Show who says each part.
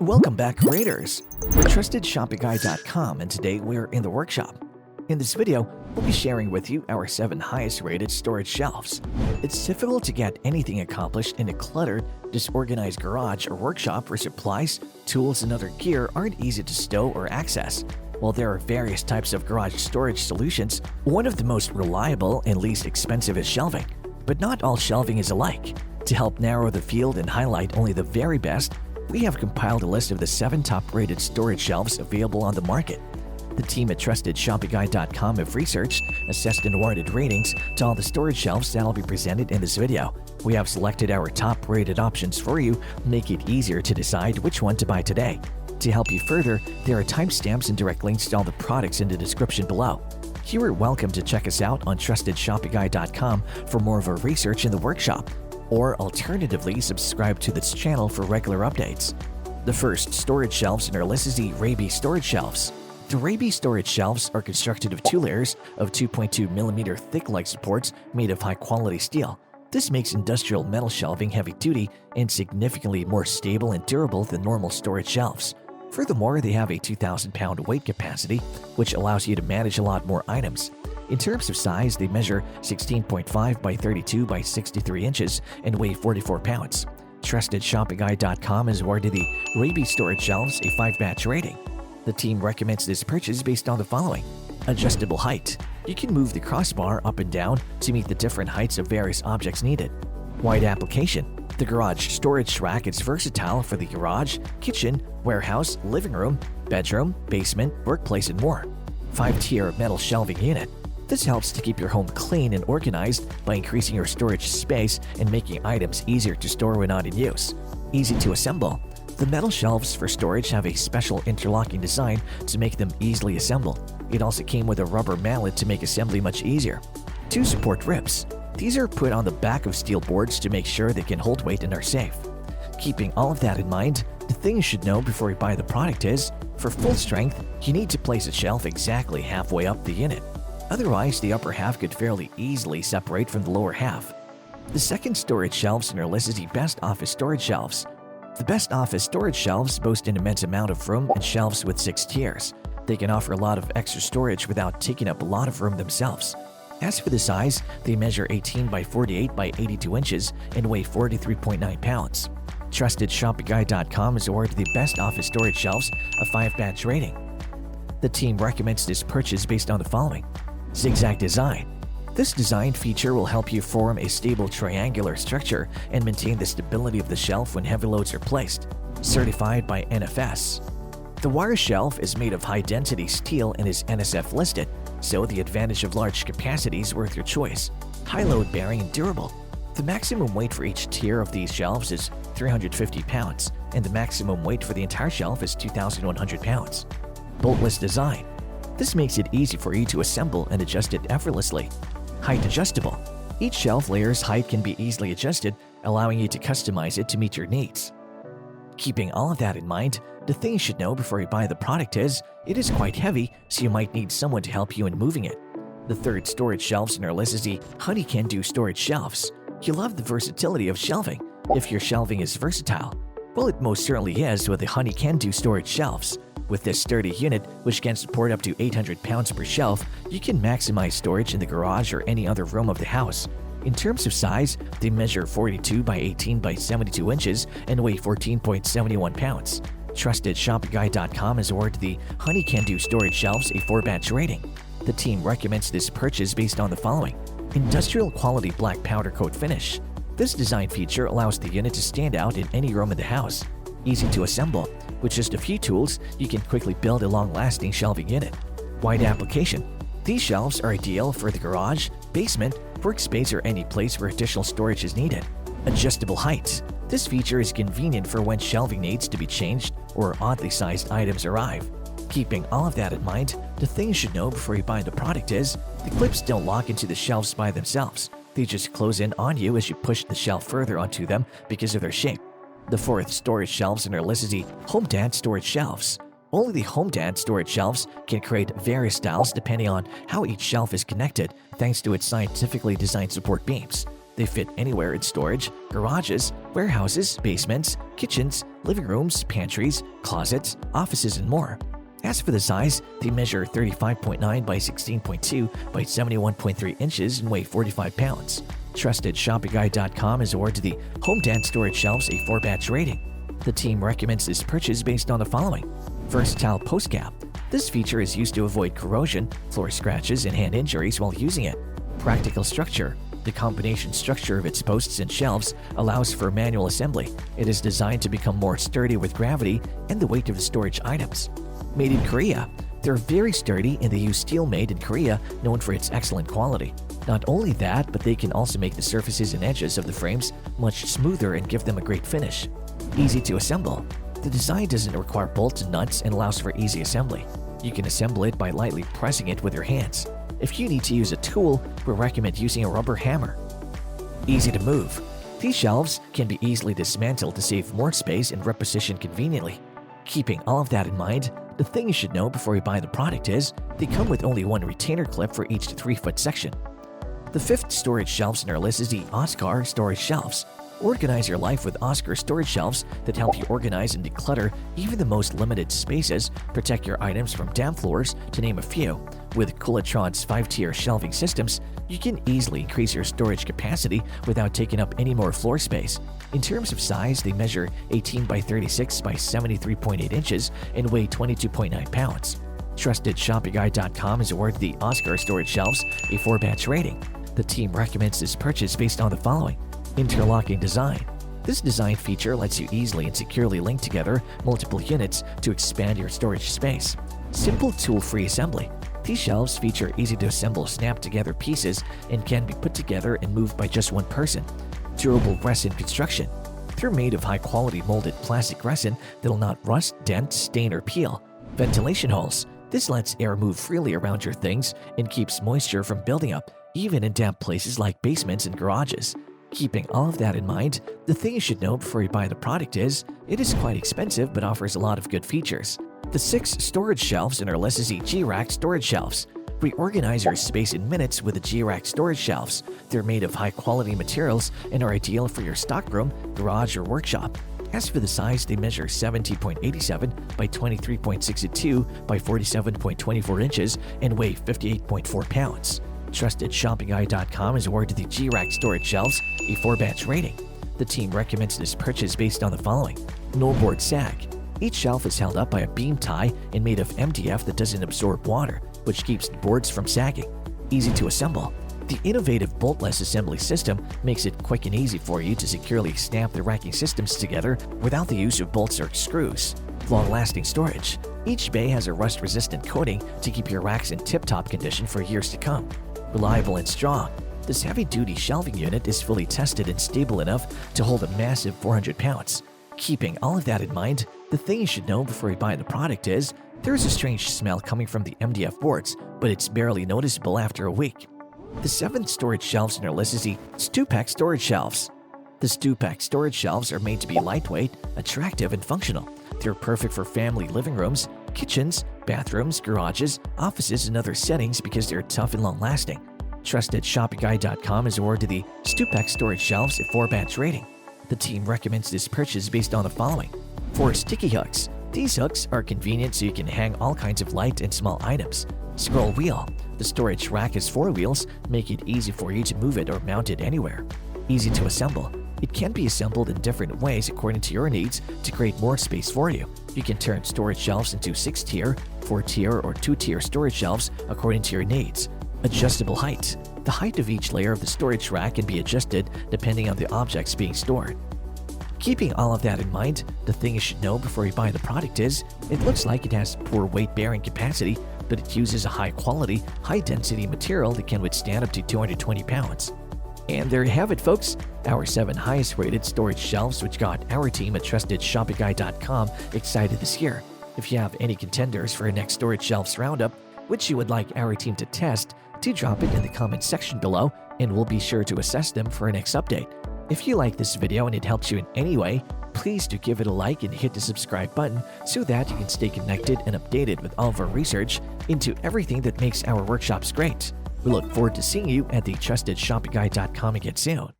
Speaker 1: Welcome back, Raiders! We're TrustedShoppingGuide.com, and today we're in the workshop. In this video, we'll be sharing with you our 7 highest rated storage shelves. It's difficult to get anything accomplished in a cluttered, disorganized garage or workshop where supplies, tools, and other gear aren't easy to stow or access. While there are various types of garage storage solutions, one of the most reliable and least expensive is shelving. But not all shelving is alike. To help narrow the field and highlight only the very best, we have compiled a list of the 7 top-rated storage shelves available on the market. The team at TrustedShoppingGuide.com have researched, assessed, and awarded ratings to all the storage shelves that will be presented in this video. We have selected our top-rated options for you to make it easier to decide which one to buy today. To help you further, there are timestamps and direct links to all the products in the description below. You are welcome to check us out on TrustedShoppingGuide.com for more of our research in the workshop, or alternatively subscribe to this channel for regular updates. The first storage shelves in our list is the Raybee storage shelves. The Raybee storage shelves are constructed of 2 layers of 2.2mm thick leg supports made of high-quality steel. This makes industrial metal shelving heavy-duty and significantly more stable and durable than normal storage shelves. Furthermore, they have a 2,000-pound weight capacity, which allows you to manage a lot more items. In terms of size, they measure 16.5 by 32 by 63 inches and weigh 44 pounds. TrustedShoppingGuide.com has awarded the Raybee storage shelves a 5-batch rating. The team recommends this purchase based on the following: adjustable height. You can move the crossbar up and down to meet the different heights of various objects needed. Wide application. The garage storage rack is versatile for the garage, kitchen, warehouse, living room, bedroom, basement, workplace, and more. 5-tier metal shelving unit. This helps to keep your home clean and organized by increasing your storage space and making items easier to store when not in use. Easy to assemble. The metal shelves for storage have a special interlocking design to make them easily assemble. It also came with a rubber mallet to make assembly much easier. 2 support ribs. These are put on the back of steel boards to make sure they can hold weight and are safe. Keeping all of that in mind, the thing you should know before you buy the product is, for full strength, you need to place a shelf exactly halfway up the unit. Otherwise, the upper half could fairly easily separate from the lower half. The second storage shelves in our list is the BestOffice storage shelves. The BestOffice storage shelves boast an immense amount of room and shelves with 6 tiers. They can offer a lot of extra storage without taking up a lot of room themselves. As for the size, they measure 18 by 48 by 82 inches and weigh 43.9 pounds. TrustedShoppingGuide.com has awarded the BestOffice storage shelves a 5-batch rating. The team recommends this purchase based on the following: zigzag design. This design feature will help you form a stable triangular structure and maintain the stability of the shelf when heavy loads are placed. Certified by NFS. The wire shelf is made of high-density steel and is NSF listed, so the advantage of large capacity is worth your choice. High load-bearing and durable. The maximum weight for each tier of these shelves is 350 pounds, and the maximum weight for the entire shelf is 2,100 pounds. Boltless design. This makes it easy for you to assemble and adjust it effortlessly. Height adjustable. Each shelf layer's height can be easily adjusted, allowing you to customize it to meet your needs. Keeping all of that in mind, the thing you should know before you buy the product is, it is quite heavy, so you might need someone to help you in moving it. The third storage shelves in our list is the Honey Can Do storage shelves. You love the versatility of shelving. If your shelving is versatile, well, it most certainly is with the Honey Can Do storage shelves. With this sturdy unit, which can support up to 800 pounds per shelf, you can maximize storage in the garage or any other room of the house. In terms of size, they measure 42 by 18 by 72 inches and weigh 14.71 pounds. TrustedShoppingGuide.com has awarded the Honey Can Do storage shelves a 4-batch rating. The team recommends this purchase based on the following: industrial quality black powder coat finish. This design feature allows the unit to stand out in any room in the house. Easy to assemble. With just a few tools, you can quickly build a long-lasting shelving unit. Wide application. These shelves are ideal for the garage, basement, workspace, or any place where additional storage is needed. Adjustable height. This feature is convenient for when shelving needs to be changed or oddly sized items arrive. Keeping all of that in mind, the thing you should know before you buy the product is, the clips don't lock into the shelves by themselves. They just close in on you as you push the shelf further onto them because of their shape. The fourth storage shelves in our list is the HOMEDANT storage shelves. Only the HOMEDANT storage shelves can create various styles depending on how each shelf is connected, thanks to its scientifically designed support beams. They fit anywhere in storage, garages, warehouses, basements, kitchens, living rooms, pantries, closets, offices, and more. As for the size, they measure 35.9 by 16.2 by 71.3 inches and weigh 45 pounds. TrustedShoppingGuide.com has awarded the HOMEDANT storage shelves a 4-batch rating. The team recommends this purchase based on the following. Versatile post cap. This feature is used to avoid corrosion, floor scratches, and hand injuries while using it. Practical structure. The combination structure of its posts and shelves allows for manual assembly. It is designed to become more sturdy with gravity and the weight of the storage items. Made in Korea. They're very sturdy and they use steel made in Korea, known for its excellent quality. Not only that, but they can also make the surfaces and edges of the frames much smoother and give them a great finish. Easy to assemble. The design doesn't require bolts and nuts and allows for easy assembly. You can assemble it by lightly pressing it with your hands. If you need to use a tool, we recommend using a rubber hammer. Easy to move. These shelves can be easily dismantled to save more space and reposition conveniently. Keeping all of that in mind, the thing you should know before you buy the product is they come with only one retainer clip for each 3-foot section. The 5th storage shelves in our list is the Oskar storage shelves. Organize your life with Oskar storage shelves that help you organize and declutter even the most limited spaces, protect your items from damp floors, to name a few. With Culletron's 5-tier shelving systems, you can easily increase your storage capacity without taking up any more floor space. In terms of size, they measure 18 by 36 by 73.8 inches and weigh 22.9 pounds. TrustedShoppingGuide.com has awarded the Oskar storage shelves a 4-batch rating. The team recommends this purchase based on the following. Interlocking design. This design feature lets you easily and securely link together multiple units to expand your storage space. Simple tool-free assembly. These shelves feature easy-to-assemble snap-together pieces and can be put together and moved by just one person. Durable resin construction. They're made of high-quality molded plastic resin that will not rust, dent, stain, or peel. Ventilation holes. This lets air move freely around your things and keeps moisture from building up, even in damp places like basements and garages. Keeping all of that in mind, the thing you should know before you buy the product is, it is quite expensive but offers a lot of good features. The 6 storage shelves in our list is the G-Rack storage shelves. Reorganize your space in minutes with the G-Rack storage shelves. They're made of high-quality materials and are ideal for your stockroom, garage, or workshop. As for the size, they measure 17.87 by 23.62 by 47.24 inches and weigh 58.4 pounds. TrustedShoppingGuide.com has awarded the G-Rack storage shelves a 4-batch rating. The team recommends this purchase based on the following. No board sag. Each shelf is held up by a beam tie and made of MDF that doesn't absorb water, which keeps the boards from sagging. Easy to assemble. The innovative boltless assembly system makes it quick and easy for you to securely snap the racking systems together without the use of bolts or screws. Long-lasting storage. Each bay has a rust-resistant coating to keep your racks in tip-top condition for years to come. Reliable and strong. This heavy-duty shelving unit is fully tested and stable enough to hold a massive 400 pounds. Keeping all of that in mind, the thing you should know before you buy the product is, there is a strange smell coming from the MDF boards, but it's barely noticeable after a week. The 7th storage shelves in our list is the Steupoek storage shelves. The Steupoek storage shelves are made to be lightweight, attractive, and functional. They're perfect for family living rooms, kitchens, bathrooms, garages, offices, and other settings because they're tough and long-lasting. TrustedShoppingGuide.com has awarded the Steupoek storage shelves a 4-batch rating. The team recommends this purchase based on the following. 4 sticky hooks. These hooks are convenient so you can hang all kinds of light and small items. Scroll wheel. The storage rack has 4 wheels, make it easy for you to move it or mount it anywhere. Easy to assemble. It can be assembled in different ways according to your needs to create more space for you. You can turn storage shelves into 6-tier, 4-tier, or 2-tier storage shelves according to your needs. Adjustable height. The height of each layer of the storage rack can be adjusted depending on the objects being stored. Keeping all of that in mind, the thing you should know before you buy the product is, it looks like it has poor weight-bearing capacity, but it uses a high-quality, high-density material that can withstand up to 220 pounds. And there you have it, folks, our 7 highest-rated storage shelves which got our team at TrustedShoppingGuide.com excited this year. If you have any contenders for our next storage shelves roundup, which you would like our team to test, do drop it in the comment section below, and we'll be sure to assess them for our next update. If you like this video and it helps you in any way, please do give it a like and hit the subscribe button so that you can stay connected and updated with all of our research into everything that makes our workshops great. We look forward to seeing you at the TrustedShoppingGuide.com again soon.